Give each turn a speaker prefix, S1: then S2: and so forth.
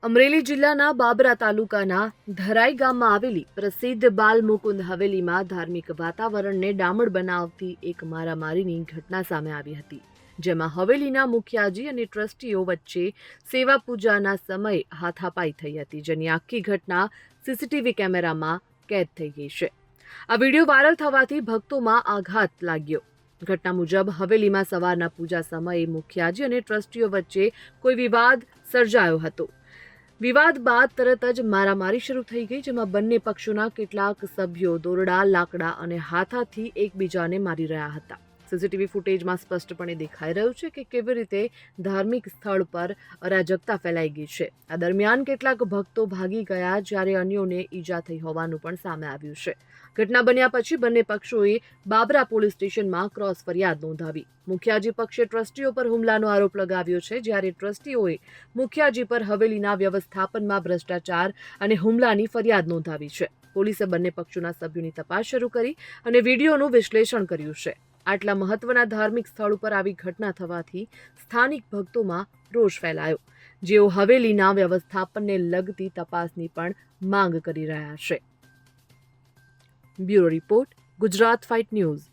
S1: અમરેલી જિલ્લાના બાબરા તાલુકાના ધરાઈ ગામમાં આવેલી પ્રસિદ્ધ બાલ મુકુંદ હવેલીમાં ધાર્મિક વાતાવરણને ડામર બનાવતી એક મારામારીની ઘટના સામે આવી હતી, જેમાં હવેલીના મુખિયાજી અને ટ્રસ્ટીઓ વચ્ચે સેવા પૂજાના સમયે હાથાપાઈ થઈ હતી, જેની આખી ઘટના સીસીટીવી કેમેરામાં કેદ થઈ ગઈ છે। આ વિડીયો વાયરલ થવાથી ભક્તોમાં આઘાત લાગ્યો। ઘટના મુજબ હવેલીમાં સવારના પૂજા સમયે મુખિયાજી અને ટ્રસ્ટીઓ વચ્ચે કોઈ વિવાદ સર્જાયો હતો। વિવાદ બાદ તરત જ મારામારી શરૂ થઈ ગઈ, જેમાં બંને પક્ષોના કેટલાક સભ્યો દોરડા, લાકડા અને હાથાથી એકબીજાને મારી રહ્યા હતા। સીસીટીવી ફૂટેજમાં સ્પષ્ટપણે દેખાઈ રહ્યું છે કે કેવી રીતે ધાર્મિક સ્થળ પર અરાજકતા ફેલાઈ ગઈ છે। આ દરમિયાન કેટલાક ભક્તો ભાગી ગયા, જ્યારે અન્યોને ઈજા થઈ હોવાનું પણ સામે આવ્યું છે। ઘટના બન્યા પછી બંને પક્ષોએ બાબરા પોલીસ સ્ટેશનમાં ક્રોસ ફરિયાદ નોંધાવી। મુખિયાજી પક્ષે ટ્રસ્ટીઓ પર હુમલાનો આરોપ લગાવ્યો છે, જ્યારે ટ્રસ્ટીઓએ મુખિયાજી પર હવેલીના વ્યવસ્થાપનમાં ભ્રષ્ટાચાર અને હુમલાની ફરિયાદ નોંધાવી છે। પોલીસે બંને પક્ષોના સભ્યોની તપાસ શરૂ કરી અને વિડીયોનું વિશ્લેષણ કર્યું છે। આટલા મહત્વના ધાર્મિક સ્થળ ઉપર આવી ઘટના થવાથી સ્થાનિક ભક્તોમાં રોષ ફેલાયો, જેઓ હવેલીના વ્યવસ્થાપનને લગતી તપાસની પણ માંગ કરી રહ્યા છે। Bureau report, Gujarat fight news.